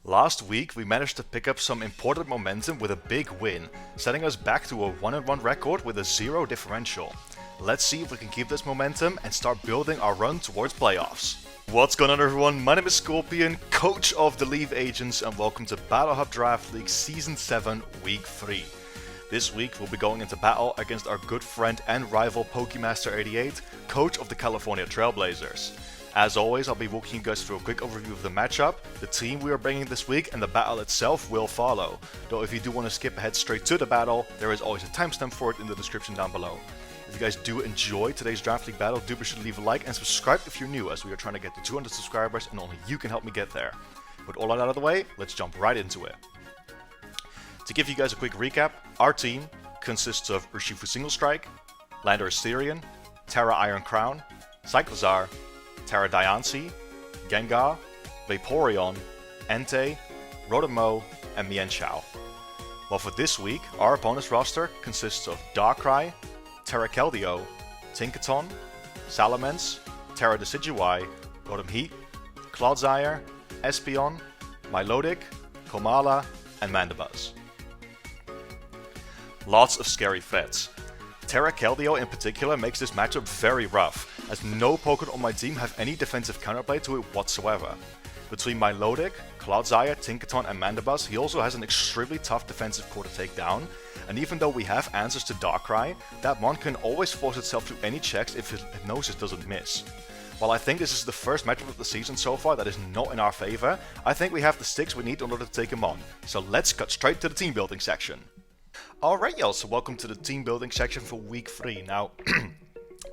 Last week, we managed to pick up some important momentum with a big win, setting us back to a 1-1 record with a 0 differential. Let's see if we can keep this momentum and start building our run towards playoffs. What's going on, everyone? My name is Scorpion, coach of the L.E.A.F agents, and welcome to Battle Hub Draft League Season 7, Week 3. This week, we'll be going into battle against our good friend and rival Pokemaster88, coach of the California Trailblazers. As always, I'll be walking you guys through a quick overview of the matchup, the team we are bringing this week, and the battle itself will follow. Though if you do want to skip ahead straight to the battle, there is always a timestamp for it in the description down below. If you guys do enjoy today's Draft League battle, do be sure to leave a like and subscribe if you're new, as we are trying to get to 200 subscribers and only you can help me get there. With all that out of the way, let's jump right into it. To give you guys a quick recap, our team consists of URSHIFU Single Strike, Lander Asterion, Terra Iron Crown, Cyclozar, Terra Diancie, Gengar, Vaporeon, Entei, Rodemo, and Mienshao. While for this week, our opponent's roster consists of Darkrai, Terra Keldeo, Tinkaton, Salamence, Terra Decidueye, Rotom-Heat, Clodsire, Espeon, Milotic, Komala, and Mandibuzz. Lots of scary threats. Terra Keldeo in particular makes this matchup very rough, as no Pokemon on my team have any defensive counterplay to it whatsoever. Between Milotic, Clodsire, Tinkaton, and Mandibuzz, he also has an extremely tough defensive core to take down, and even though we have answers to Darkrai, that mon can always force itself through any checks if his hypnosis doesn't miss. While I think this is the first matchup of the season so far that is not in our favor, I think we have the sticks we need in order to take him on. So let's cut straight to the team building section. Alright y'all, so welcome to the team building section for week 3. Now,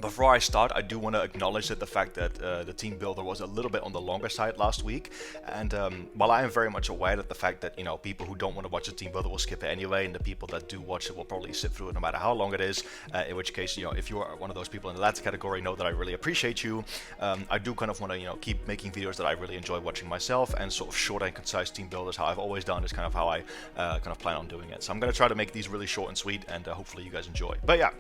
before I start, I do want to acknowledge that the fact that the team builder was a little bit on the longer side last week, and while I am very much aware that the fact that, you know, people who don't want to watch the team builder will skip it anyway, and the people that do watch it will probably sit through it no matter how long it is, in which case, you know, if you are one of those people in the latter category, know that I really appreciate you. I do kind of want to, you know, keep making videos that I really enjoy watching myself, and sort of short and concise team builders, how I've always done, is kind of how I kind of plan on doing it. So I'm going to try to make these really short and sweet, and hopefully you guys enjoy. But yeah.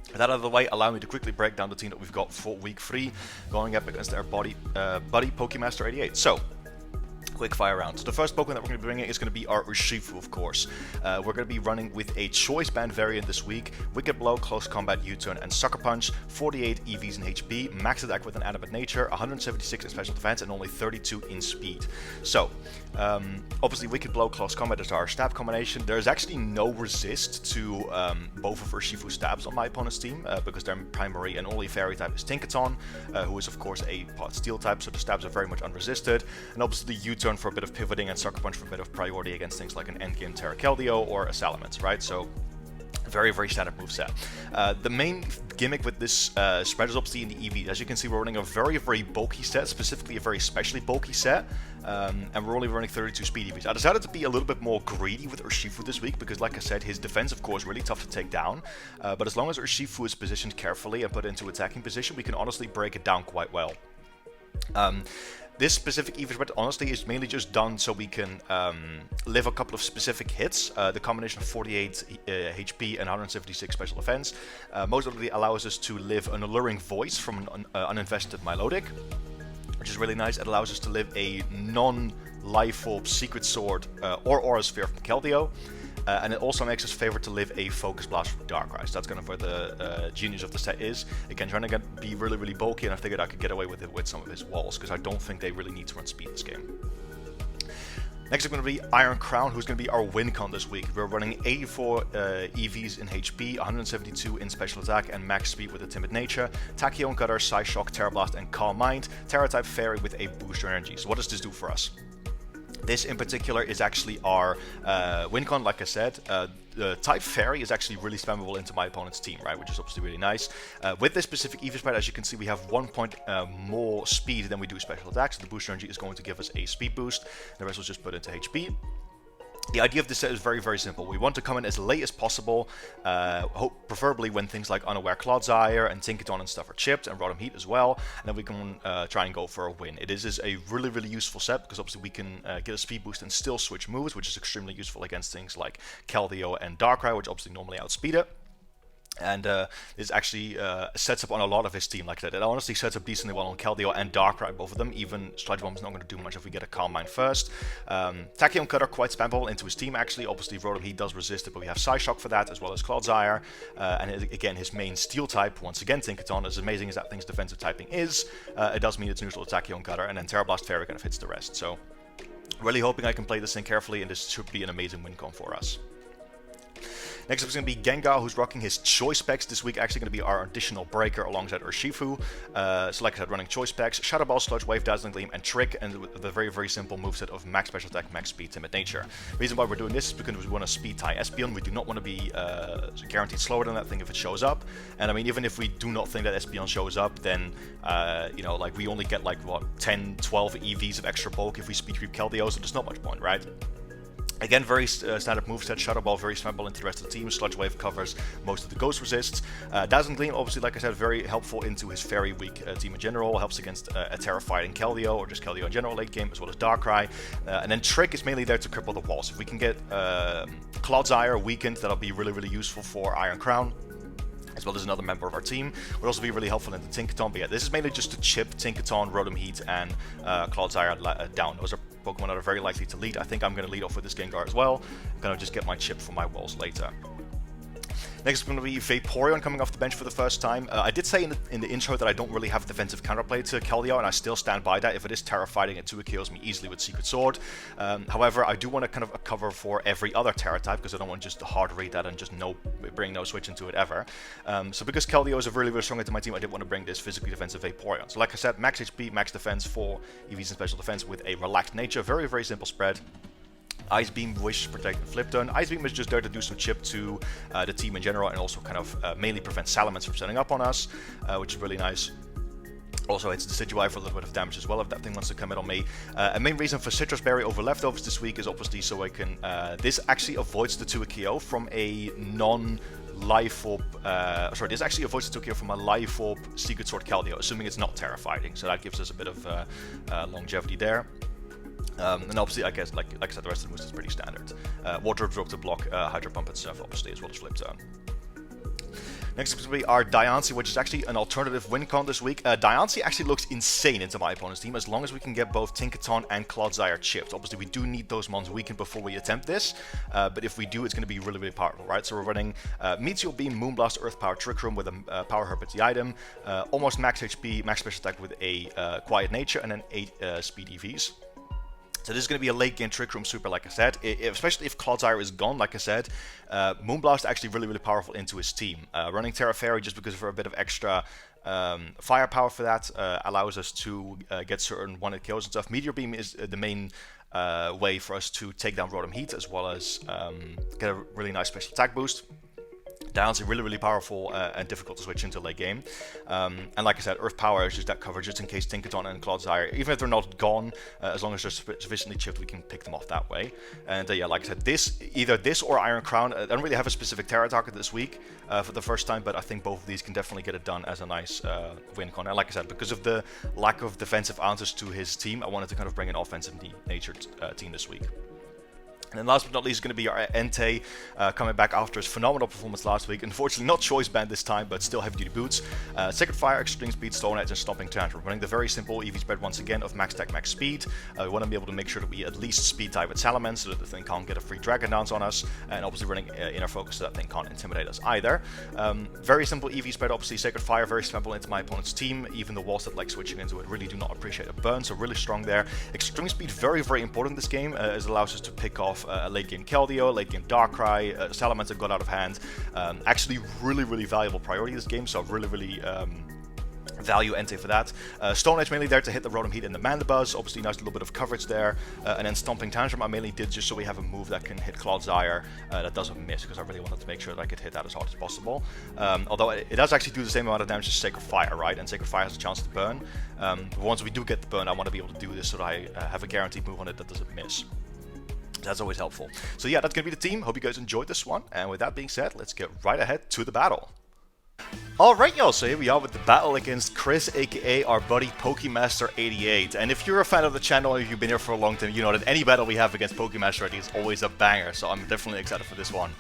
With that out of the way, allow me to quickly break down the team that we've got for week 3, going up against our buddy Pokemaster88. So, quick fire round. So the first Pokemon that we're going to be bringing is going to be our URSHIFU, of course. We're going to be running with a Choice Band variant this week: Wicked Blow, Close Combat, U-Turn, and Sucker Punch. 48 EVs in HP, max attack with an animate nature, 176 in special defense, and only 32 in speed. So, obviously Wicked Blow, Close Combat is our stab combination. There's actually no resist to both of URSHIFU's stabs on my opponent's team, because their primary and only fairy type is Tinkaton, who is of course a part steel type, so the stabs are very much unresisted. And obviously U-Turn for a bit of pivoting and Sucker Punch for a bit of priority against things like an endgame Terra Keldeo or a Salamence, right? So very, very standard moveset. The main gimmick with this spread is obviously in the EV. As you can see, we're running a very, very bulky set, specifically a very specially bulky set, and we're only running 32 speed EVs. I decided to be a little bit more greedy with URSHIFU this week because, like I said, his defense, of course, is really tough to take down, but as long as URSHIFU is positioned carefully and put into attacking position, we can honestly break it down quite well. This specific EV spread, honestly, is mainly just done so we can live a couple of specific hits. The combination of 48 HP and 176 special defense most notably allows us to live an Alluring Voice from an uninvested Milotic, which is really nice. It allows us to live a non-Life Orb, Secret Sword, or Aura Sphere from Keldeo. And it also makes us favor to live a Focus Blast from Darkrai. So that's kind of where the genius of the set is. Again, trying to be really, really bulky, and I figured I could get away with it with some of his walls, because I don't think they really need to run speed this game. Next is going to be Iron Crown, who's going to be our win con this week. We're running 84 EVs in HP, 172 in special attack, and max speed with a timid nature. Tachyon Cutter, Psyshock, Terra Blast, and Calm Mind. Terra type Fairy with a booster energy. So what does this do for us? This in particular is actually our win con, like I said. The type Fairy is actually really spammable into my opponent's team, right, which is obviously really nice. With this specific EV spread, as you can see, we have 1 point more speed than we do special attacks. So the booster energy is going to give us a speed boost. The rest was just put into HP. The idea of this set is very, very simple. We want to come in as late as possible, preferably when things like Unaware Clodsire and Tinkaton and stuff are chipped, and Rotom-Heat as well, and then we can try and go for a win. It is a really, really useful set, because obviously we can get a speed boost and still switch moves, which is extremely useful against things like Keldeo and Darkrai, which obviously normally outspeed it. And this actually sets up on a lot of his team like that. It honestly sets up decently well on Keldeo and Darkrai, both of them. Even Strike Bomb's not going to do much if we get a Calm Mind first. Tachyon Cutter quite spammable into his team actually. Obviously Rotom Heat does resist it, but we have Psyshock for that, as well as Clodsire. And again, his main Steel type, once again Tinkaton, as amazing as that thing's defensive typing is, it does mean it's neutral to Tachyon Cutter, and then Terra Blast Fairy kind of hits the rest. So really hoping I can play this thing carefully, and this should be an amazing win con for us. Next up is going to be Gengar, who's rocking his Choice Specs this week. Actually going to be our additional breaker alongside URSHIFU. So like I said, running Choice Specs, Shadow Ball, Sludge Wave, Dazzling Gleam, and Trick, and with the very, very simple moveset of Max Special Attack, Max Speed, Timid Nature. The reason why we're doing this is because we want to speed tie Espeon. We do not want to be guaranteed slower than that thing if it shows up. And I mean, even if we do not think that Espeon shows up, then, you know, like we only get like, what, 10, 12 EVs of extra bulk if we speed creep Keldeo, so there's not much point, right? Again, very standard moveset. Shadow Ball very spammable into the rest of the team. Sludge Wave covers most of the Ghost resists. Dazzling Gleam, obviously, like I said, very helpful into his very weak team in general. Helps against a Terra-fighting Keldeo, or just Keldeo in general late game, as well as Darkrai. And then Trick is mainly there to cripple the walls. If we can get Clodsire weakened, that'll be really, really useful for Iron Crown, as well as another member of our team. Would also be really helpful in the Tinkaton, but yeah, this is mainly just to chip Tinkaton, Rotom Heat, and Clodsire down. Those are Pokemon that are very likely to lead. I think I'm going to lead off with this Gengar as well. I'm going to just get my chip for my walls later. Next is going to be Vaporeon coming off the bench for the first time. I did say in the intro that I don't really have defensive counterplay to Keldeo, and I still stand by that. If it is Terra fighting, it 2-kills me easily with Secret Sword. However, I do want to kind of cover for every other Terra type, because I don't want to just hard read that and just bring no switch into it ever. So because Keldeo is a really, really strong into my team, I did want to bring this physically defensive Vaporeon. So like I said, max HP, max defense for EVs and special defense with a relaxed nature. Very, very simple spread. Ice Beam, Wish, Protect, and Flip Turn. Ice Beam is just there to do some chip to the team in general, and also kind of mainly prevent Salamence from setting up on us, which is really nice. Also hits Decidueye for a little bit of damage as well if that thing wants to come in on me. A main reason for Citrus Berry over Leftovers this week is obviously so I can... this actually avoids the 2-KO from a non-Life Orb... sorry, this actually avoids the 2-KO from a Life Orb Secret Sword Keldeo, assuming it's not Terra fighting. So that gives us a bit of longevity there. And obviously, I guess, like I said, the rest of the moves is pretty standard. Water Drop to block Hydro Pump itself, obviously, as well as Flip Turn. Next up is going to be our Diancie, which is actually an alternative win con this week. Diancie actually looks insane into my opponent's team, as long as we can get both Tinkaton and Clodsire chipped. Obviously, we do need those mons weakened before we attempt this, but if we do, it's going to be really, really powerful, right? So we're running Meteor Beam, Moonblast, Earth Power, Trick Room with a Power Herb as the item, almost max HP, max special attack with a Quiet Nature, and then 8 speed EVs. So this is going to be a late game Trick Room super, like I said, especially if Clodsire is gone, like I said. Moonblast actually really, really powerful into his team. Running Terra Fairy just because for a bit of extra firepower for that allows us to get certain one-hit kills and stuff. Meteor Beam is the main way for us to take down Rotom Heat, as well as get a really nice special attack boost. Diancie really, really powerful and difficult to switch into late game. And like I said, Earth Power is just that cover just in case Tinkaton and Clodsire, even if they're not gone, as long as they're sufficiently chipped, we can pick them off that way. And yeah, like I said, either this or Iron Crown. I don't really have a specific Terra target this week for the first time, but I think both of these can definitely get it done as a nice win con. And like I said, because of the lack of defensive answers to his team, I wanted to kind of bring an offensively natured team this week. And then last but not least is going to be our Entei, coming back after his phenomenal performance last week. Unfortunately not choice banned this time, but still heavy duty boots. Sacred Fire, Extreme Speed, Stone Edge, and Stomping Tantrum. Running the very simple EV spread once again of max attack, max speed. We want to be able to make sure that we at least speed tie with Salamence so that the thing can't get a free Dragon Dance on us. And obviously running Inner Focus so that thing can't intimidate us either. Very simple EV spread, obviously Sacred Fire, very spammable into my opponent's team. Even the walls that like switching into it really do not appreciate a burn, so really strong there. Extreme Speed, very, very important in this game, as it allows us to pick off a late game Keldeo, late game Darkrai, Salamence that got out of hand. Actually really, really valuable priority this game, so really, really value Entei for that. Stone Edge mainly there to hit the Rotom Heat and the Mandibuzz, obviously nice little bit of coverage there. And then Stomping Tantrum I mainly did just so we have a move that can hit Clodsire that doesn't miss, because I really wanted to make sure that I could hit that as hard as possible. Although it does actually do the same amount of damage as Sacred Fire, right? And Sacred Fire has a chance to burn. But once we do get the burn, I want to be able to do this so that I have a guaranteed move on it that doesn't miss. That's always helpful. So yeah, that's going to be the team. Hope you guys enjoyed this one. And with that being said, let's get right ahead to the battle. Alright y'all, so here we are with the battle against Chris, aka our buddy Pokemaster88. And if you're a fan of the channel or you've been here for a long time, you know that any battle we have against Pokemaster88 is always a banger, so I'm definitely excited for this one.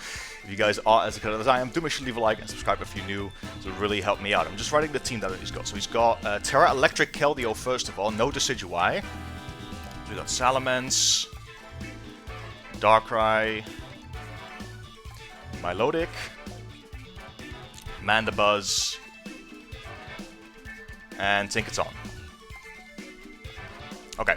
If you guys are as excited as I am, do make sure to leave a like and subscribe if you're new, so it really help me out. I'm just writing the team that he's got. So he's got Terra, Electric, Keldeo first of all, no Decidueye. So we got Salamence, Darkrai, Milotic, Mandibuzz, and Tinkaton. Okay,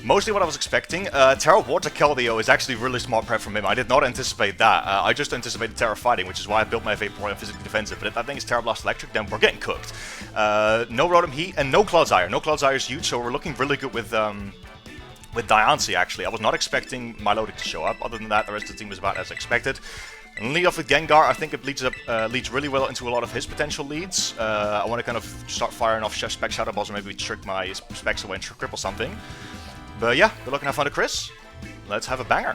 mostly what I was expecting. Terra Water Keldeo is actually really smart prep from him. I did not anticipate that. I just anticipated Terra Fighting, which is why I built my Vaporeon physically defensive. But if that thing is Terra Blast Electric, then we're getting cooked. No Rotom Heat and no Clodsire. No Clodsire is huge, so we're looking really good with Jacinthe, actually. I was not expecting Milotic to show up. Other than that, the rest of the team was about as expected. And lead off with Gengar. I think it leads really well into a lot of his potential leads. I want to kind of start firing off Chef Spec Shadow Balls, or maybe trick my specs away and cripple something. But yeah, good luck and have fun to Chris. Let's have a banger.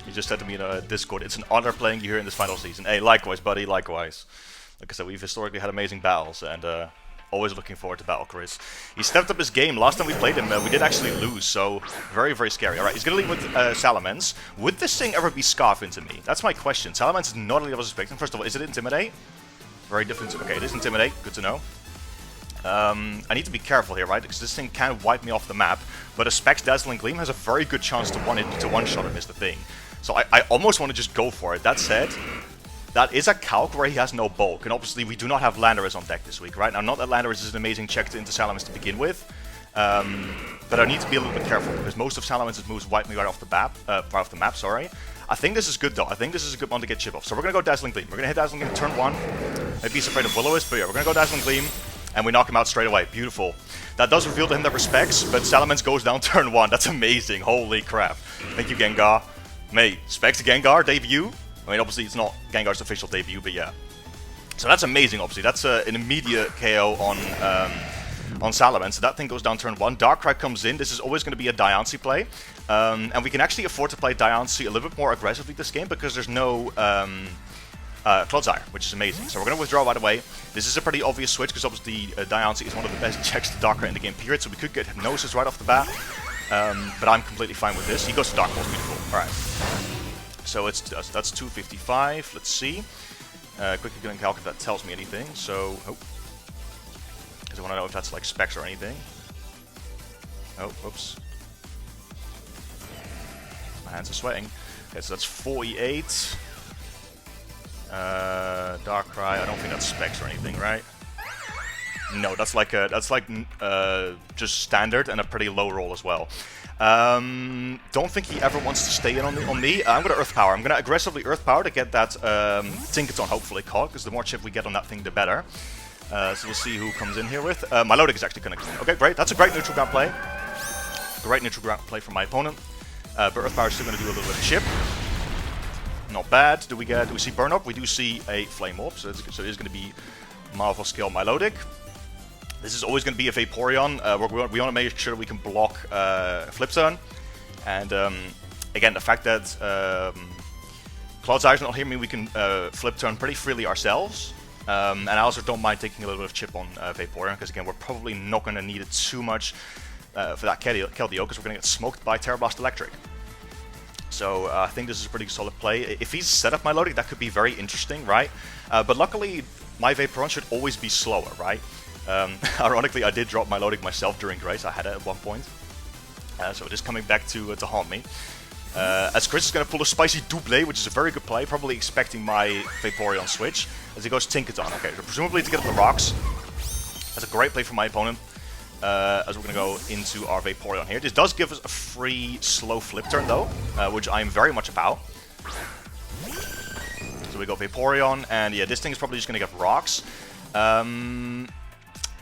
He just said to me in Discord, it's an honor playing you here in this final season. Hey, likewise, buddy, likewise. Like I said, we've historically had amazing battles, and always looking forward to battle Chris. He stepped up his game. Last time we played him, we did actually lose, so very, very scary. Alright, he's going to lead with Salamence. Would this thing ever be Scarf into me? That's my question. Salamence is not only I was expecting. First of all, is it Intimidate? Very different. Okay, it is Intimidate. Good to know. I need to be careful here, right? Because this thing can wipe me off the map, but a Specs Dazzling Gleam has a very good chance to one-shot him is the thing. So I almost want to just go for it. That said, that is a calc where he has no bulk, and obviously we do not have Landorus on deck this week, right? Now, not that Landorus is an amazing check into Salamence to begin with, but I need to be a little bit careful, because most of Salamance's moves wipe me right off the map, sorry. I think this is good, though. I think this is a good one to get chip off. So we're going to go Dazzling Gleam. We're going to hit Dazzling Gleam turn 1. Maybe he's afraid of Will-O-Wisp, but yeah, we're going to go Dazzling Gleam, and we knock him out straight away. Beautiful. That does reveal to him that respects, but Salamence goes down turn 1. That's amazing. Holy crap. Thank you, Gengar. Mate, Specs Gengar debut? I mean, obviously, it's not Gengar's official debut, but yeah. So that's amazing, obviously. That's an immediate KO on Salamence. So that thing goes down turn 1. Darkrai comes in. This is always going to be a Jacinthe play. And we can actually afford to play Jacinthe a little bit more aggressively this game because there's no Clodsire, which is amazing. So we're going to withdraw right away. This is a pretty obvious switch because obviously Jacinthe is one of the best checks to Darkrai in the game period, so we could get Hypnosis right off the bat. But I'm completely fine with this. He goes to Dark Pulse. Beautiful. Alright. So that's 255. Let's see. Quickly going to calc if that tells me anything. So, because I want to know if that's like specs or anything. Oh, whoops. My hands are sweating. Okay, so that's 48. Darkrai. I don't think that's specs or anything, right? No, that's like just standard and a pretty low roll as well. Don't think he ever wants to stay in on me. I'm going to Earth Power. I'm going to aggressively Earth Power to get that Tinkaton hopefully caught, because the more chip we get on that thing, the better. So we'll see who comes in here with. Milotic is actually going to come in. Okay, great. That's a great neutral ground play. Great neutral ground play from my opponent. But Earth Power is still going to do a little bit of chip. Not bad. Do we see Burn Up? We do see a Flame Orb, so it is going to be Marvel Skill Milotic. This is always going to be a Vaporeon. We want to make sure we can block Flip Turn. And again, the fact that Clodsire is not here means we can Flip Turn pretty freely ourselves. And I also don't mind taking a little bit of chip on Vaporeon, because again, we're probably not going to need it too much for that Keldeo, because we're going to get smoked by Terra Blast Electric. So I think this is a pretty solid play. If he's set up Milotic, that could be very interesting, right? But luckily, my Vaporeon should always be slower, right? Ironically, I did drop Milotic myself during Grace. I had it at one point. So it is coming back to haunt me. As Chris is going to pull a spicy double, which is a very good play, probably expecting my Vaporeon switch, as he goes Tinkaton. Okay, so presumably to get up the rocks. That's a great play from my opponent. As we're going to go into our Vaporeon here. This does give us a free slow flip turn though, which I'm very much about. So we go Vaporeon, and yeah, this thing is probably just going to get rocks.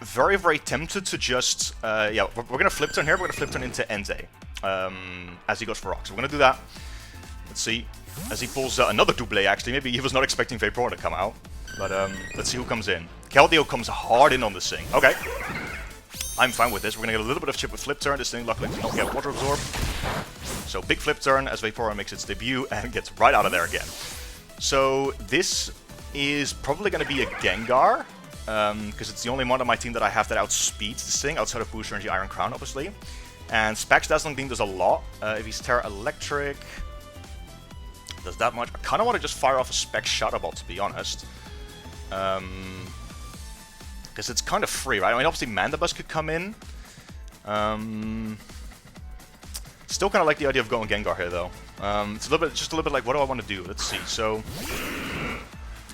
Very, very tempted to just, yeah, we're going to flip turn here. We're going to flip turn into Entei as he goes for rocks. So we're going to do that. Let's see. As he pulls another double, actually. Maybe he was not expecting Vaporeon to come out. But let's see who comes in. Keldeo comes hard in on this thing. Okay. I'm fine with this. We're going to get a little bit of chip with Flip Turn. This thing luckily does not get Water Absorb. So big Flip Turn as Vaporeon makes its debut and gets right out of there again. So this is probably going to be a Gengar, because it's the only one on my team that I have that outspeeds this thing, outside of Booster and the Iron Crown, obviously. And Specs Dazzling Gleam does a lot. If he's Terra Electric, does that much. I kind of want to just fire off a Specs Shadow Ball, to be honest. Because it's kind of free, right? I mean, obviously Mandibus could come in. Still kind of like the idea of going Gengar here, though. It's just a little bit like, what do I want to do? Let's see. So,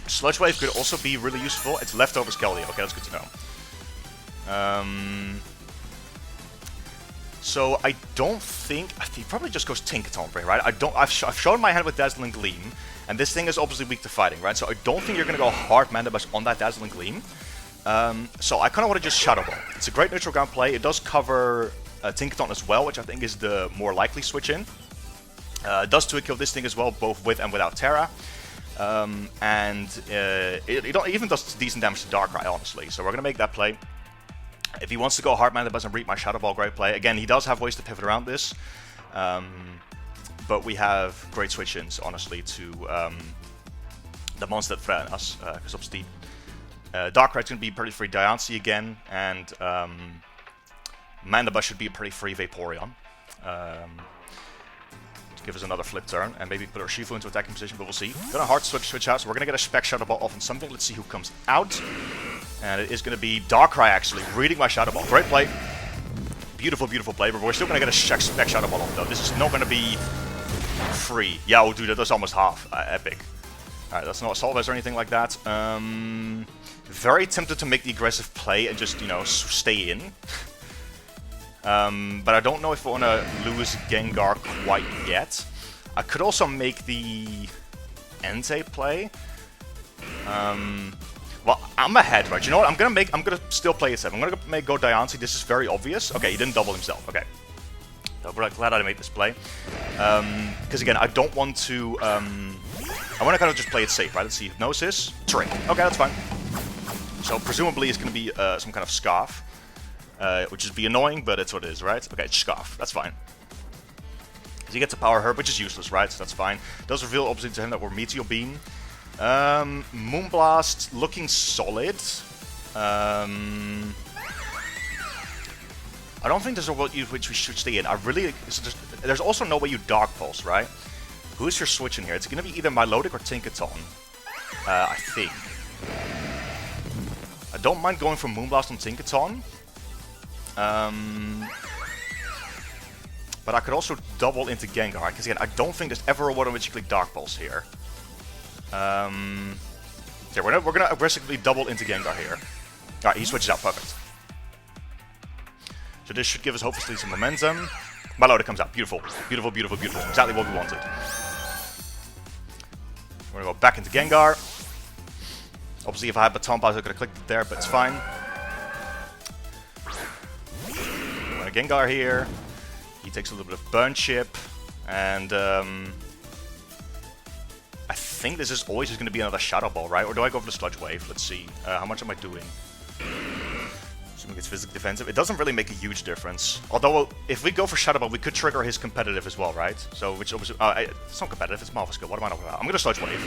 Sludge Wave could also be really useful. It's Leftovers Keldeo. Okay, that's good to know. So I don't think he probably just goes Tinkaton, right? I've shown my hand with Dazzling Gleam, and this thing is obviously weak to fighting, right? So I don't think you're gonna go hard Mandibus on that Dazzling Gleam. So I kind of want to just Shadow Ball. It's a great neutral ground play. It does cover Tinkaton as well, which I think is the more likely switch in. It does 2-hit kill this thing as well, both with and without Terra. It even does decent damage to Darkrai, honestly. So we're gonna make that play. If he wants to go hard Mandibus and reap my Shadow Ball, great play. Again, he does have ways to pivot around this. But we have great switch-ins, honestly, to the monster that threaten us. Because obviously, Darkrai's going to be pretty free Jacinthe again, and Mandibus should be a pretty free Vaporeon. To give us another flip turn, and maybe put our Urshifu into attacking position, but we'll see. Gonna hard switch out, so we're going to get a Spec Shadow Ball off on something. Let's see who comes out. And it is going to be Darkrai, actually, reading my Shadow Ball. Great play. Beautiful, beautiful play, but we're still going to get a Spec Shadow Ball off, though. This is not going to be free. Yeah, oh, dude, that's almost half. Epic. Alright, that's not a Solvez or anything like that. Very tempted to make the aggressive play and just, you know, stay in. But I don't know if I want to lose Gengar quite yet. I could also make the Entei play. Well, I'm ahead, right? You know what? I'm gonna still play it safe. I'm gonna go Jacinthe. This is very obvious. Okay, he didn't double himself. Okay. So we're glad I made this play. Because again, I don't want to. I want to kind of just play it safe, right? Let's see. Hypnosis. Trick. Okay, that's fine. So presumably it's gonna be some kind of Scarf. Which is be annoying, but it's what it is, right? Okay, it's Scarf. That's fine. So he gets a Power Herb, which is useless, right? So that's fine. Does reveal obviously to him that we're Meteor Beam. Moonblast looking solid. I don't think there's a world which we should stay in. There's also no way you Dark Pulse, right? Who's your switch in here? It's gonna be either Milotic or Tinkaton. I think. I don't mind going for Moonblast on Tinkaton. But I could also double into Gengar, because again, I don't think there's ever a world in which you click Dark Pulse here. Yeah, we're gonna aggressively double into Gengar here. Alright, he switches out, perfect. So this should give us hopefully some momentum. Milotic comes out, beautiful. Beautiful, beautiful, beautiful. Exactly what we wanted. We're gonna go back into Gengar. Obviously, if I had Baton Pass, I could have clicked it there, but it's fine. We're gonna Gengar here. He takes a little bit of Burn Chip, and I think this is always just going to be another Shadow Ball, right? Or do I go for the Sludge Wave? Let's see. How much am I doing? Assuming it's physically defensive. It doesn't really make a huge difference. Although, if we go for Shadow Ball, we could trigger his competitive as well, right? So, which obviously... it's not competitive, it's Marvel Skill. What am I talking about? I'm going to Sludge Wave.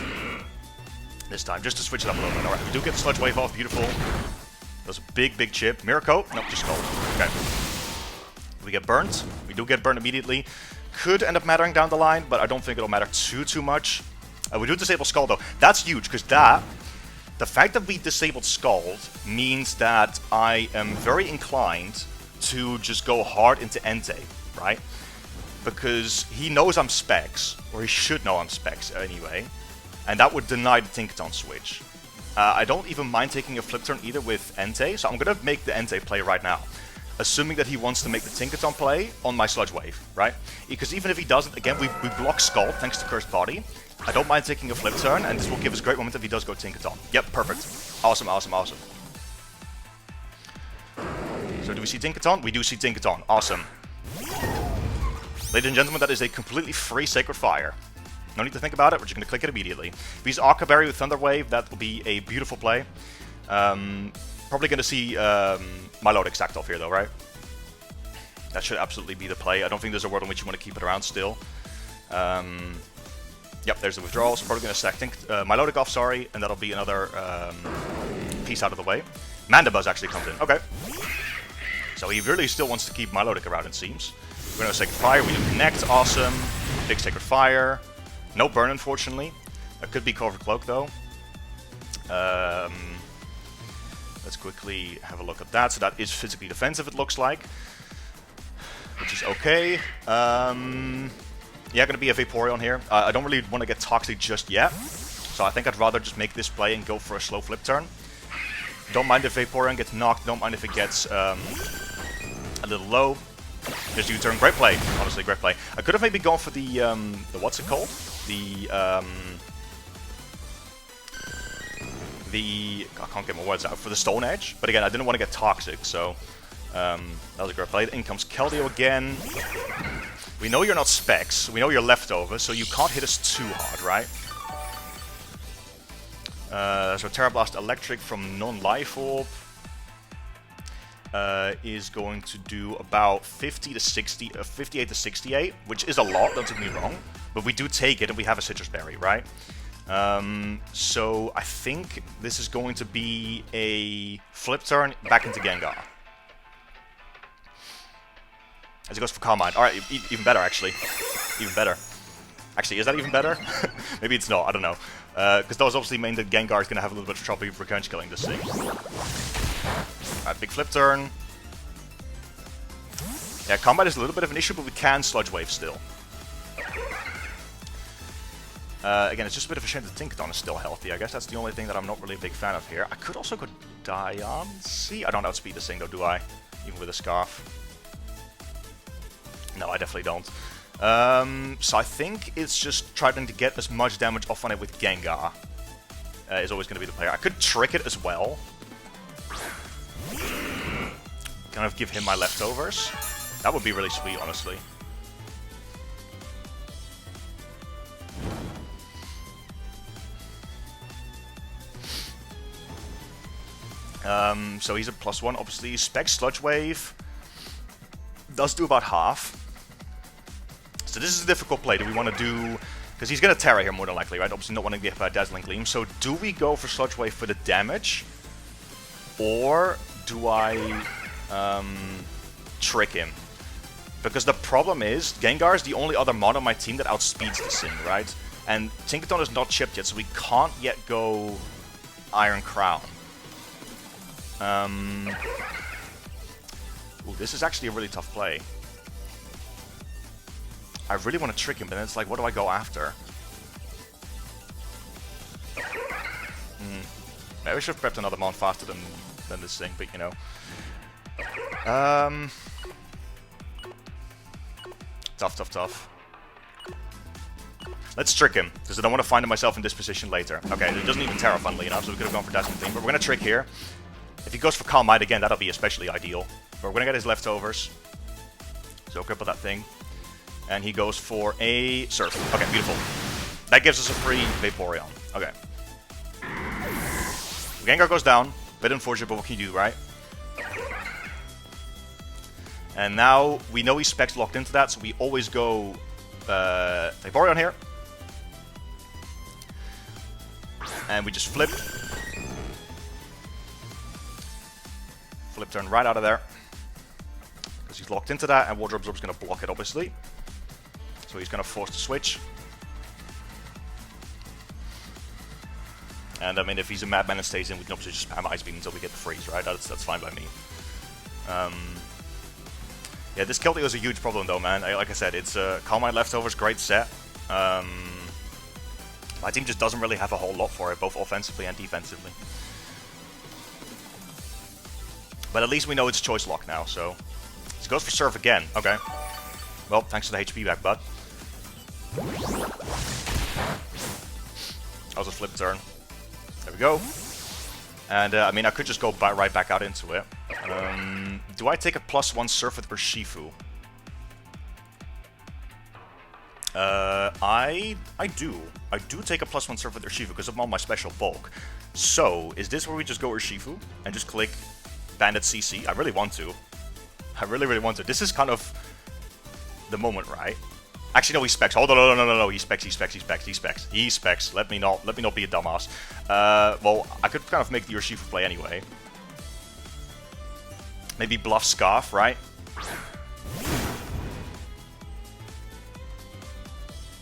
This time, just to switch it up a little bit. Alright, we do get the Sludge Wave off. Beautiful. That was a big, big chip. Mirror Coat? Nope, just Scald. Okay. We get burnt. We do get burned immediately. Could end up mattering down the line, but I don't think it'll matter too much. We do disable Scald, though. That's huge, because the fact that we disabled Scald means that I am very inclined to just go hard into Entei, right? Because he knows I'm Specs, or he should know I'm Specs anyway, and that would deny the Tinkaton switch. I don't even mind taking a flip turn either with Entei, so I'm going to make the Entei play right now. Assuming that he wants to make the Tinkaton play on my Sludge Wave, right? Because even if he doesn't, again, we block Scald thanks to Cursed Body. I don't mind taking a flip turn, and this will give us great momentum if he does go Tinkaton. Yep, perfect. Awesome, awesome, awesome. So do we see Tinkaton? We do see Tinkaton. Awesome. Ladies and gentlemen, that is a completely free Sacred Fire. No need to think about it, we're just going to click it immediately. If he's Aqua Berry with Thunder Wave, that will be a beautiful play. Probably going to see Milotic stacked off here, though, right? That should absolutely be the play. I don't think there's a world in which you want to keep it around still. Yep, there's the withdrawal, so probably going to stack Milotic off, sorry, and that'll be another piece out of the way. Mandibuzz actually comes in. Okay. So he really still wants to keep Milotic around, it seems. We're going to Sacred Fire, we do Connect, awesome. Big Sacred Fire. No burn, unfortunately. That could be Covered Cloak, though. Let's quickly have a look at that. So that is physically defensive, it looks like. Which is okay. Yeah, going to be a Vaporeon here. I don't really want to get Toxic just yet. So I think I'd rather just make this play and go for a slow flip turn. Don't mind if Vaporeon gets knocked. Don't mind if it gets a little low. Just U-turn. Great play. Honestly, great play. I could have maybe gone for the what's it called? I can't get my words out. For the Stone Edge. But again, I didn't want to get Toxic, so that was a great play. In comes Keldeo again. We know you're not Specs, we know you're Leftover, so you can't hit us too hard, right? So Terra Blast Electric from non-Life Orb is going to do about 50 to 60, 58 to 68, which is a lot, don't get me wrong, but we do take it and we have a Citrus Berry, right? So I think this is going to be a flip turn back into Gengar. As he goes for Calm Mind. Alright, even better, actually. Even better. Actually, is that even better? Maybe it's not, I don't know. Because that was obviously mean that Gengar is going to have a little bit of trouble with revenge killing this thing. Alright, big flip turn. Yeah, combat is a little bit of an issue, but we can Sludge Wave still. Again, it's just a bit of a shame that Tinkaton is still healthy. I guess that's the only thing that I'm not really a big fan of here. I could also go Diancie. I don't outspeed this thing though, do I? Even with a Scarf. No, I definitely don't. So I think it's just trying to get as much damage off on it with Gengar. Is always going to be the player. I could trick it as well. Kind of give him my leftovers. That would be really sweet, honestly. So he's a +1, obviously. Spec Sludge Wave does do about half. So this is a difficult play. Do we want to do... Because he's going to Terra here more than likely, right? Obviously not wanting to get Dazzling Gleam. So do we go for Sludge Wave for the damage? Or do I trick him? Because the problem is, Gengar is the only other mod on my team that outspeeds this thing, right? And Tinkaton is not chipped yet, so we can't yet go Iron Crown. Ooh, this is actually a really tough play. I really want to trick him, but then it's like, what do I go after? Maybe I should have prepped another Mount faster than this thing, but you know. Tough. Let's trick him, because I don't want to find myself in this position later. Okay, it doesn't even Terra, funnily enough, so we could have gone for Dazzling Gleam, but we're going to trick here. If he goes for Calm Mind again, that'll be especially ideal. But we're going to get his leftovers. So cripple that thing. And he goes for a Surf. Okay, beautiful. That gives us a free Vaporeon. Okay. Gengar goes down. Bit unfortunate, but what can you do, right? And now we know he's Specs locked into that, so we always go Vaporeon here. And we just flip. Flip turn right out of there. Because he's locked into that, and Water Absorb's going to block it, obviously. So he's going to force the switch. And I mean, if he's a Madman and stays in, we can obviously just spam Ice Beam until we get the freeze, right? That's fine by me. Yeah, this Keldeo is a huge problem though, man. Like I said, it's Calm Mind leftovers, great set. My team just doesn't really have a whole lot for it, both offensively and defensively. But at least we know it's choice lock now, so... He goes for Surf again. Okay. Well, thanks for the HP back, bud. That was a flip turn. There we go. And, I mean, I could just go right back out into it. Do I take a +1 Surf with URSHIFU? I do. I do take a +1 Surf with URSHIFU because of all my special bulk. So, is this where we just go URSHIFU and just click Bandit CC? I really want to. I really want to. This is kind of the moment, right? Actually, no, he specs. Hold on, no. He specs. Let me not be a dumbass. Well, I could kind of make the URSHIFU play anyway. Maybe bluff Scarf, right?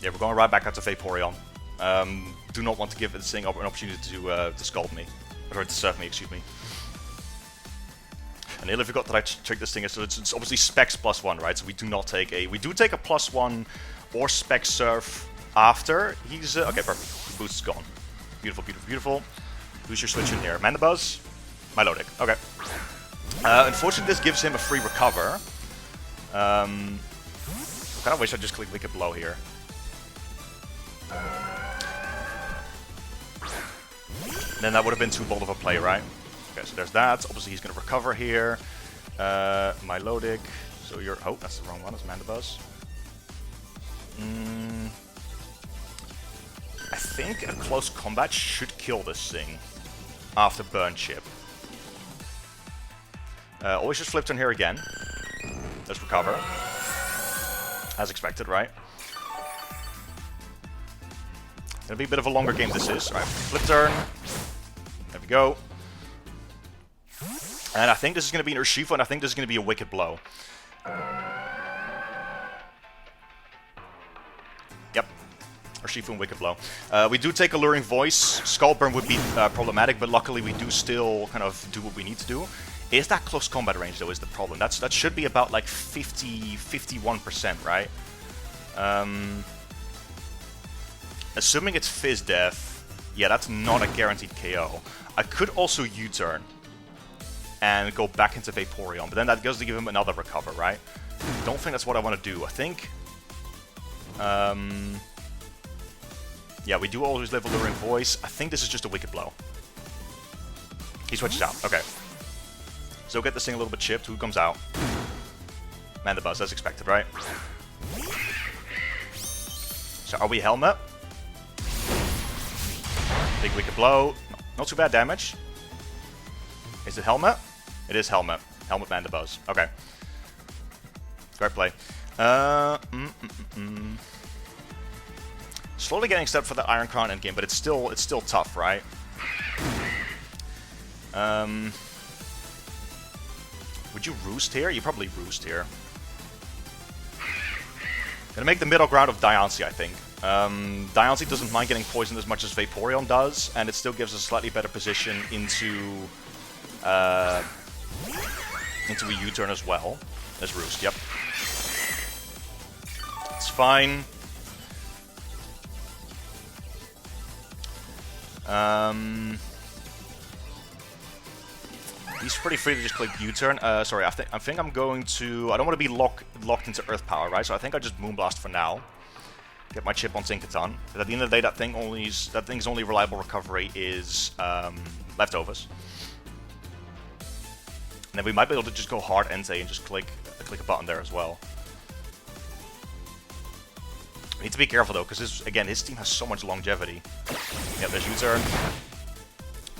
Yeah, we're going right back out to Vaporeon. Do not want to give this thing an opportunity to scald me. Or to surf me, excuse me. And I nearly forgot that I tricked this thing. So it's obviously specs +1, right? So we do not take a... We do take a +1 or spec surf after he's... okay, perfect. Boost is gone. Beautiful, beautiful, beautiful. Who's your switch in here? Mandibuzz? Milotic. Okay. Unfortunately, this gives him a free recover. I kind of wish I just clicked Wicked Blow here. And then that would have been too bold of a play, right? Okay, so there's that. Obviously, he's going to recover here. Milotic. So you're... Oh, that's the wrong one. It's Mandibuzz. I think a close combat should kill this thing after Burn Chip. Always just flip turn here again. Let's recover. As expected, right? Gonna be a bit of a longer game this is. Alright, flip turn. There we go. And I think this is gonna be an URSHIFU, and I think this is gonna be a Wicked Blow. Yep. URSHIFU and Wicked Blow. We do take Alluring Voice. Skull Burn would be problematic, but luckily we do still kind of do what we need to do. Is that close combat range though is the problem. That should be about like 51%, right? Assuming it's Fizz Death, yeah, that's not a guaranteed KO. I could also U-turn and go back into Vaporeon, but then that goes to give him another recover, right? Don't think that's what I want to do. I think... yeah, we do always live Alluring Voice. I think this is just a Wicked Blow. He switches out. Okay. So get this thing a little bit chipped. Who comes out? Mandibuzz, as expected, right? So are we Helmet? Big Wicked Blow. No, not too bad damage. Is it Helmet? It is Helmet. Helmet Mandibuzz. Okay. Great play. Slowly getting set for the Iron Crown endgame, but it's still tough, right? Would you Roost here? You probably Roost here. Gonna make the middle ground of Diancie, I think. Diancie doesn't mind getting poisoned as much as Vaporeon does, and it still gives us a slightly better position into a U-turn as well. As Roost, yep. It's fine. He's pretty free to just click U-turn. Sorry, I think I'm going to... I don't want to be locked into Earth Power, right? So I think I just Moonblast for now. Get my chip on Tinkaton. But at the end of the day, that thing's only reliable recovery is leftovers. And then we might be able to just go hard Entei and just click a button there as well. We need to be careful though, because again, his team has so much longevity. Yep, there's U-turn.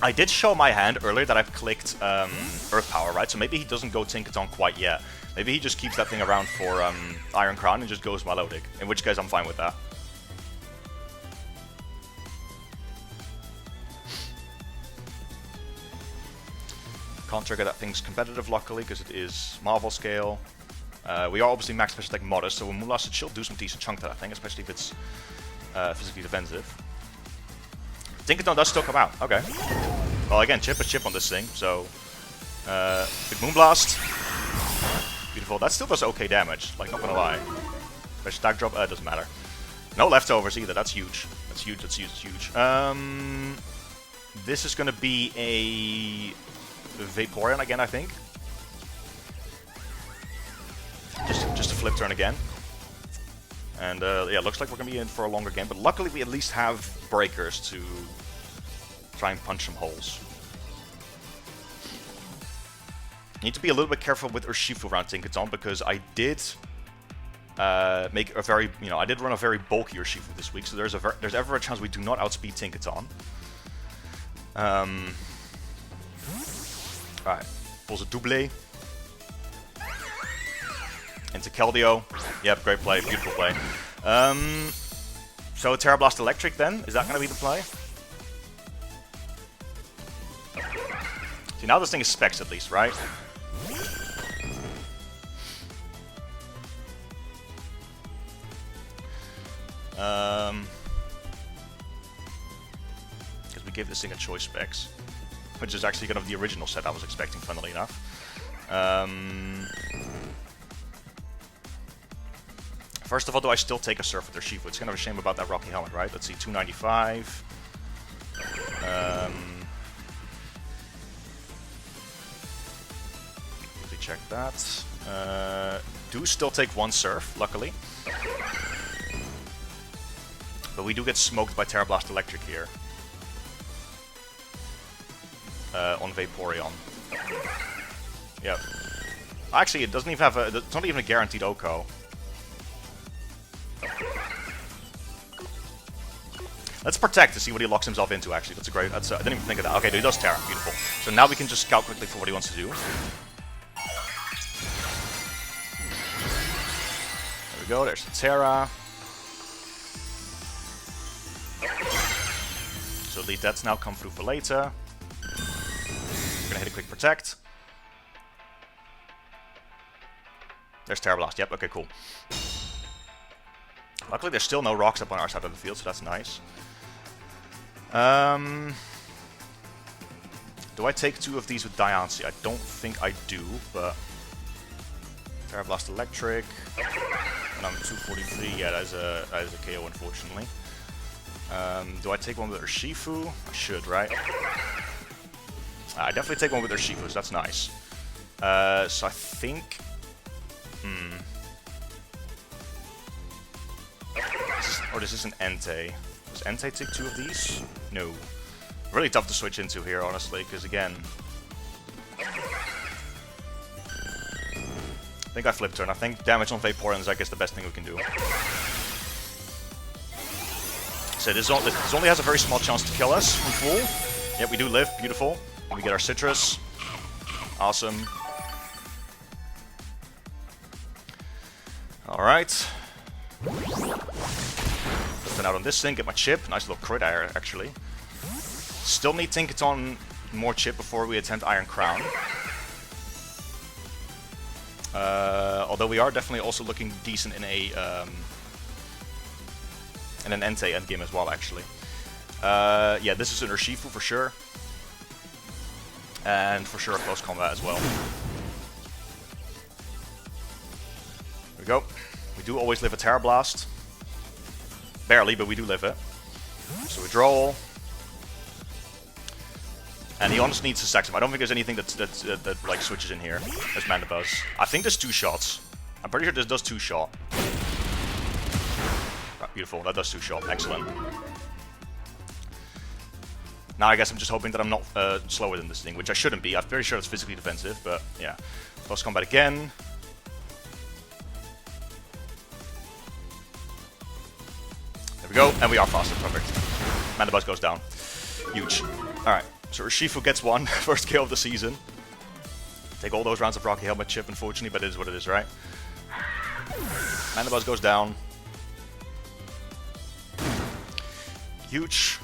I did show my hand earlier that I've clicked Earth Power, right? So maybe he doesn't go Tinkaton quite yet. Maybe he just keeps that thing around for Iron Crown and just goes Milotic. In which case, I'm fine with that. Can't trigger that thing's competitive, luckily, because it is Marvel Scale. We are obviously max special attack modest, so when Moonblast should do some decent chunk to that thing, especially if it's physically defensive. Tinkaton does still come out. Okay. Well, again, chip is chip on this thing, so... big Moonblast. Beautiful. That still does okay damage, like, not gonna lie. Special attack drop, doesn't matter. No leftovers either, that's huge. That's huge, that's huge, that's huge. This is gonna be a... Vaporeon again, I think. Just a flip turn again. And yeah, looks like we're gonna be in for a longer game, but luckily we at least have breakers to try and punch some holes. Need to be a little bit careful with URSHIFU around Tinkaton, because I did make a very, I did run a very bulky URSHIFU this week, so there's ever a chance we do not outspeed Tinkaton. Alright, pulls a double. Into Keldeo. Yep, great play, beautiful play. So Terra Blast Electric then? Is that going to be the play? See, now this thing is specs at least, right? Because we gave this thing a choice specs, which is actually kind of the original set I was expecting, funnily enough. First of all, do I still take a Surf with URSHIFU? It's kind of a shame about that Rocky Helmet, right? Let's see, 295. Quickly check that. Do still take one Surf, luckily. But we do get smoked by Terra Blast Electric here. On Vaporeon. Yep. Actually, it doesn't even have a... It's not even a guaranteed OHKO. Let's Protect to see what he locks himself into, actually. That's a great... I didn't even think of that. Okay, he does Terra. Beautiful. So now we can just scout quickly for what he wants to do. There we go. There's the Terra. So at least that's now come through for later. We're gonna hit a quick Protect. There's Terra Blast. Yep, okay, cool. Luckily there's still no rocks up on our side of the field, so that's nice. Do I take two of these with Jacinthe? I don't think I do, but... Terra Blast Electric. And I'm 243. Yeah, that is a KO, unfortunately. Do I take one with URSHIFU? I should, right? I definitely take one with URSHIFU, so that's nice. So I think... This is an Entei. Does Entei take two of these? No. Really tough to switch into here, honestly, because again... I think I flipped turn. I think damage on Vaporeon is, I guess, the best thing we can do. So this only has a very small chance to kill us from full. Yep, we do live. Beautiful. And we get our Citrus. Awesome. Alright. Put out on this thing, get my chip. Nice little crit there, actually. Still need Tinkaton more chip before we attempt Iron Crown. Although we are definitely also looking decent in an Entei endgame as well, actually. Yeah, this is an URSHIFU for sure. And for sure a close combat as well. There we go. We do always live a Terra Blast. Barely, but we do live it. So we draw. And he honestly needs to sack him. I don't think there's anything that like switches in here. There's Mandibuzz. I think there's two shots. I'm pretty sure this does two shot. Right, beautiful. That does two shot. Excellent. Now I guess I'm just hoping that I'm not slower than this thing, which I shouldn't be. I'm very sure it's physically defensive, but yeah. Close combat again. There we go, and we are faster. Perfect. Mandibuzz goes down. Huge. Alright, so URSHIFU gets one. First kill of the season. Take all those rounds of Rocky Helmet chip, unfortunately, but it is what it is, right? Mandibuzz goes down. Huge.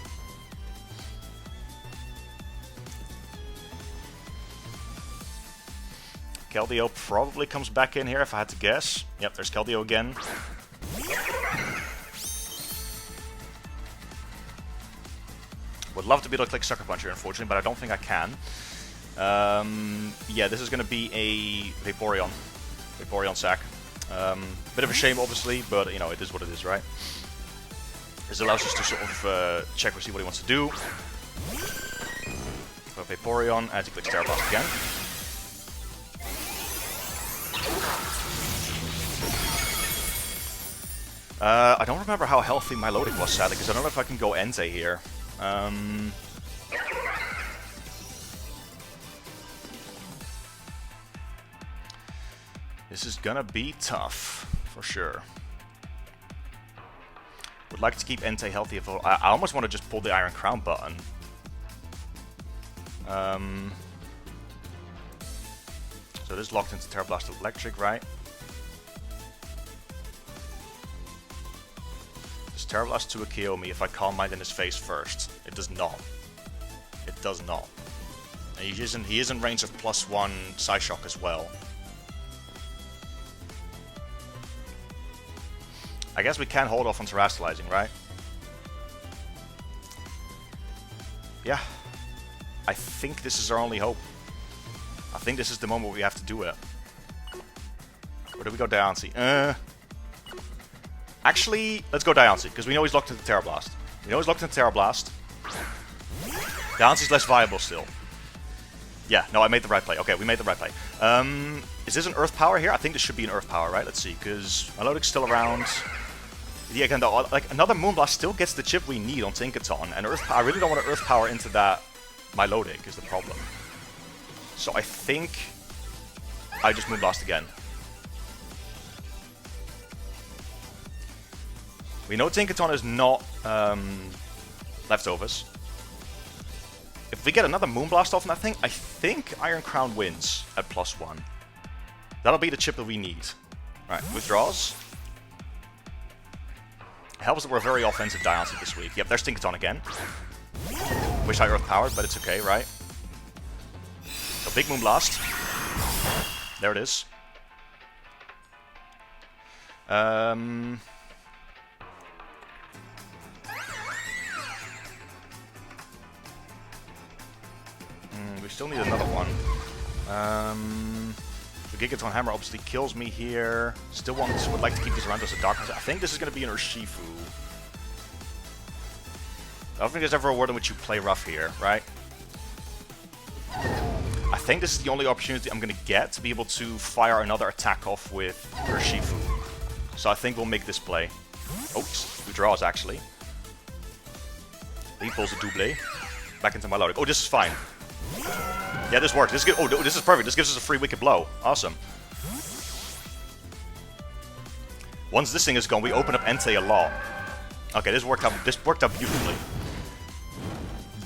Keldeo probably comes back in here if I had to guess. Yep, there's Keldeo again. Would love to be able to click Sucker Punch here, unfortunately, but I don't think I can. Yeah, this is going to be a Vaporeon. Vaporeon sack. Bit of a shame, obviously, but, you know, it is what it is, right? This allows us to sort of check or see what he wants to do. So Vaporeon, as he clicks Terra Blast again. I don't remember how healthy my loading was, sadly, because I don't know if I can go Entei here. This is gonna be tough, for sure. Would like to keep Entei healthy. If I almost want to just pull the Iron Crown button. So this is locked into Terra Blast Electric, right? Does Terra Blast 2 KO me if I Calm Mind in his face first? It does not. It does not. And he is in range of +1 Psyshock as well. I guess we can hold off on Terastallizing, right? Yeah. I think this is our only hope. I think this is the moment we have to do it. Or do we go Diancie? Actually, let's go Diancie, because we know he's locked into Terra Blast. We know he's locked into Terra Blast. Diancie's less viable still. Yeah, no, I made the right play. Okay, we made the right play. Is this an Earth Power here? I think this should be an Earth Power, right? Let's see, because Melodic's still around. Yeah, again, though, like, another Moonblast still gets the chip we need on Tinkaton, and I really don't want to Earth Power into that Melodic is the problem. So I think I just Moonblast again. We know Tinkaton is not leftovers. If we get another Moonblast off on that thing, I think Iron Crown wins at +1. That'll be the chip that we need. Right, withdraws. It helps that we're very offensive Diancie this week. Yep, there's Tinkaton again. Wish I Earth Powered, but it's okay, right? So big Moonblast. There it is. We still need another one. The Gigaton Hammer obviously kills me here. Still would like to keep this around as a Darkness. I think this is going to be an URSHIFU. I don't think there's ever a world in which you play rough here, right? I think this is the only opportunity I'm going to get to be able to fire another attack off with URSHIFU. So I think we'll make this play. Oops, we draws actually. He pulls a double. Back into my Melodic. Oh, this is fine. Yeah, this works. This is good. Oh, this is perfect. This gives us a free Wicked Blow. Awesome. Once this thing is gone, we open up Entei a lot. Okay, this worked out beautifully.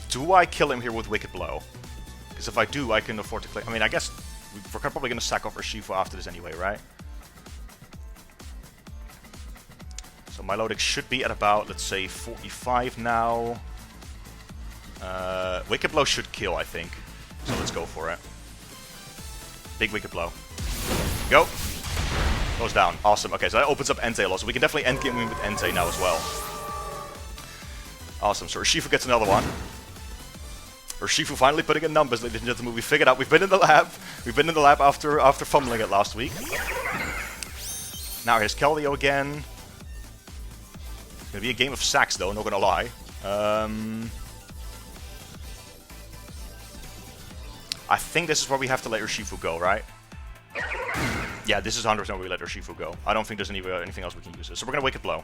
Do I kill him here with Wicked Blow? Because if I do, I can afford to click. I mean, I guess we're probably going to sack off URSHIFU after this anyway, right? So my Melodic should be at about, let's say, 45 now. Wicked Blow should kill, I think. So let's go for it. Big Wicked Blow. Go. Goes down. Awesome. Okay, so that opens up Entei a lot. So we can definitely endgame him with Entei now as well. Awesome. So URSHIFU gets another one. URSHIFU finally putting in numbers, ladies and gentlemen. We figured out we've been in the lab. We've been in the lab after fumbling it last week. Now here's Keldeo again. Gonna be a game of sacks though, not gonna lie. I think this is where we have to let URSHIFU go, right? Yeah, this is 100% where we let URSHIFU go. I don't think there's anything else we can use this. So we're gonna Wicked Blow.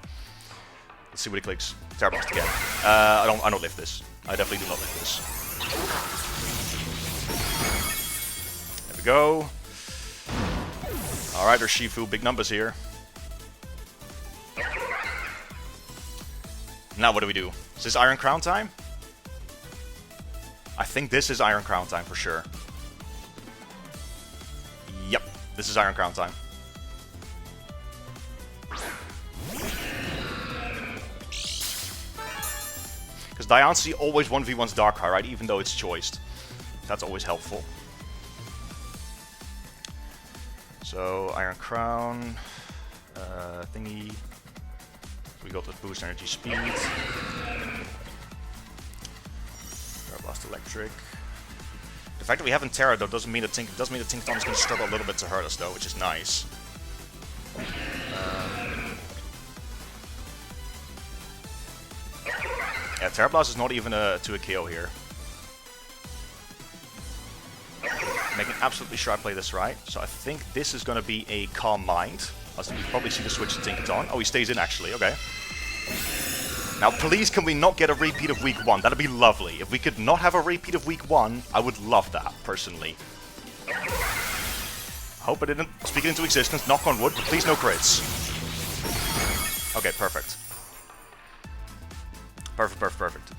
Let's see what he clicks. Terra Blast again. I don't lift this. I definitely do not lift this. There we go. Alright, URSHIFU, big numbers here. Now what do we do? Is this Iron Crown time? I think this is Iron Crown time for sure. Yep, this is Iron Crown time. Because Diancie always 1v1's Darkrai, right? Even though it's choiced. That's always helpful. So, Iron Crown. Thingy. We got the boost energy speed. Blast Electric. The fact that we haven't Terra though doesn't mean that Tinkaton is going to struggle a little bit to hurt us though, which is nice. Yeah, Terra Blast is not even to a KO here. Making absolutely sure I play this right. So I think this is going to be a Calm Mind. As you probably see the switch to Tinkaton. Oh, he stays in actually. Okay. Now, please, can we not get a repeat of Week 1? That'd be lovely. If we could not have a repeat of Week 1, I would love that, personally. Hope I didn't speak it into existence, knock on wood, but please no crits. Okay, perfect. Perfect.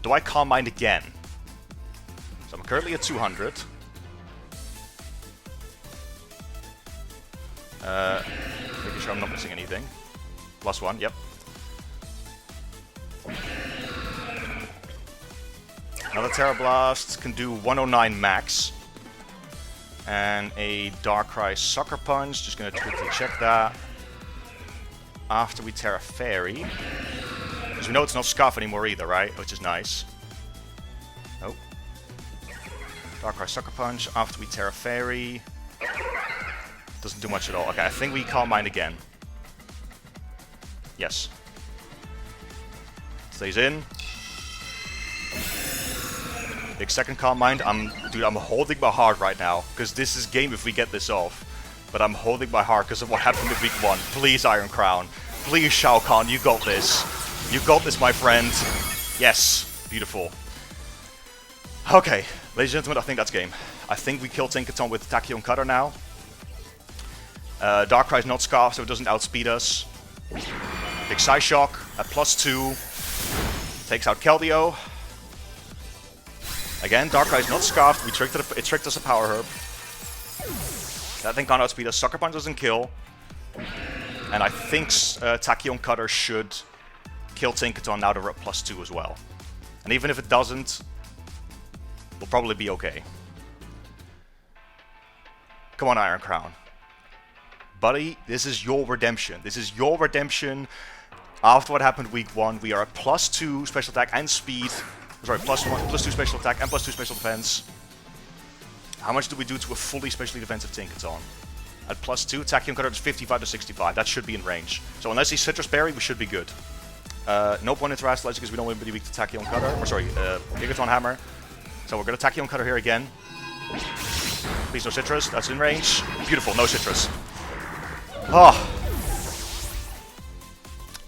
Do I Calm Mind again? So I'm currently at 200. Making sure I'm not missing anything. +1, yep. Another Terra Blast can do 109 max. And a Darkrai Sucker Punch. Just gonna quickly check that. After we Terra Fairy. Because we know it's not Scarf anymore either, right? Which is nice. Oh. Darkrai Sucker Punch. After we Terra Fairy. Doesn't do much at all. Okay, I think we Calm Mind again. Yes. Stays in. Big second Calm Mind. Dude, I'm holding my heart right now. Because this is game if we get this off. But I'm holding my heart because of what happened in week 1. Please, Iron Crown. Please, Shao Kahn, you got this. You got this, my friend. Yes. Beautiful. Okay. Ladies and gentlemen, I think that's game. I think we kill Tinkaton with Tachyon Cutter now. Darkrai's not Scarf, so it doesn't outspeed us. Big Psyshock at +2. Takes out Keldeo. Again, Darkrai's not Scarfed. It tricked us a Power Herb. That thing can't outspeed us. Sucker Punch doesn't kill. And I think Tachyon Cutter should kill Tinkaton now that we're at +2 as well. And even if it doesn't, we'll probably be okay. Come on, Iron Crown. Buddy, this is your redemption. This is your redemption. After what happened week 1, we are at +2 special attack and speed. Sorry, +2 special attack and +2 special defense. How much do we do to a fully specially defensive Tinkaton? At +2, Tachyon Cutter is 55 to 65. That should be in range. So unless he's Citrus Berry, we should be good. No point in Terrestrialize because we don't want to be weak to Tachyon Cutter. Or sorry, Gigaton Hammer. So we're going to Tachyon Cutter here again. Please no Citrus. That's in range. Beautiful, no Citrus. Oh.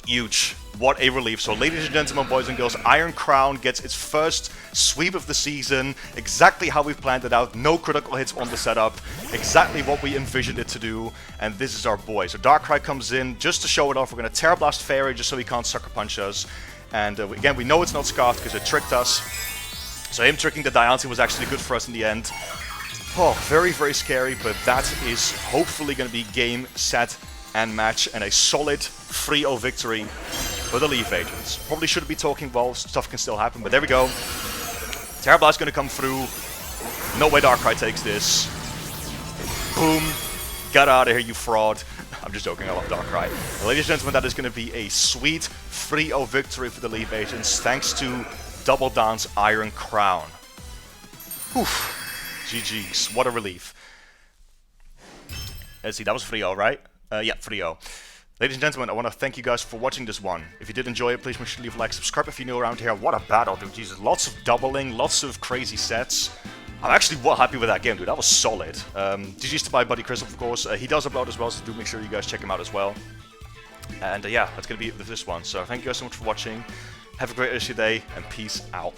Huge. What a relief. So ladies and gentlemen, boys and girls, Iron Crown gets its first sweep of the season. Exactly how we've planned it out. No critical hits on the setup. Exactly what we envisioned it to do. And this is our boy. So Darkrai comes in just to show it off. We're going to Terra Blast Fairy just so he can't Sucker Punch us. And again, we know it's not Scarfed because it tricked us. So him tricking the Diancie was actually good for us in the end. Oh, very, very scary. But that is hopefully going to be game, set, and match. And a solid 3-0 victory for the L.E.A.F agents. Probably shouldn't be talking while stuff can still happen, but there we go. Terra Blast gonna come through. No way Darkrai takes this. Boom. Get out of here, you fraud. I'm just joking, I love Darkrai. Ladies and gentlemen, that is gonna be a sweet 3-0 victory for the L.E.A.F agents, thanks to Double Dance Iron Crown. Oof. GG's. What a relief. Let's see, that was 3-0, right? Yeah, 3-0. Ladies and gentlemen, I want to thank you guys for watching this one. If you did enjoy it, please make sure to leave a like, subscribe if you're new around here. What a battle, dude. Jesus, lots of doubling, lots of crazy sets. I'm actually well happy with that game, dude. That was solid. GG's to my buddy Chris, of course. He does upload as well, so do make sure you guys check him out as well. And yeah, that's going to be it with this one. So thank you guys so much for watching. Have a great rest of your day, and peace out.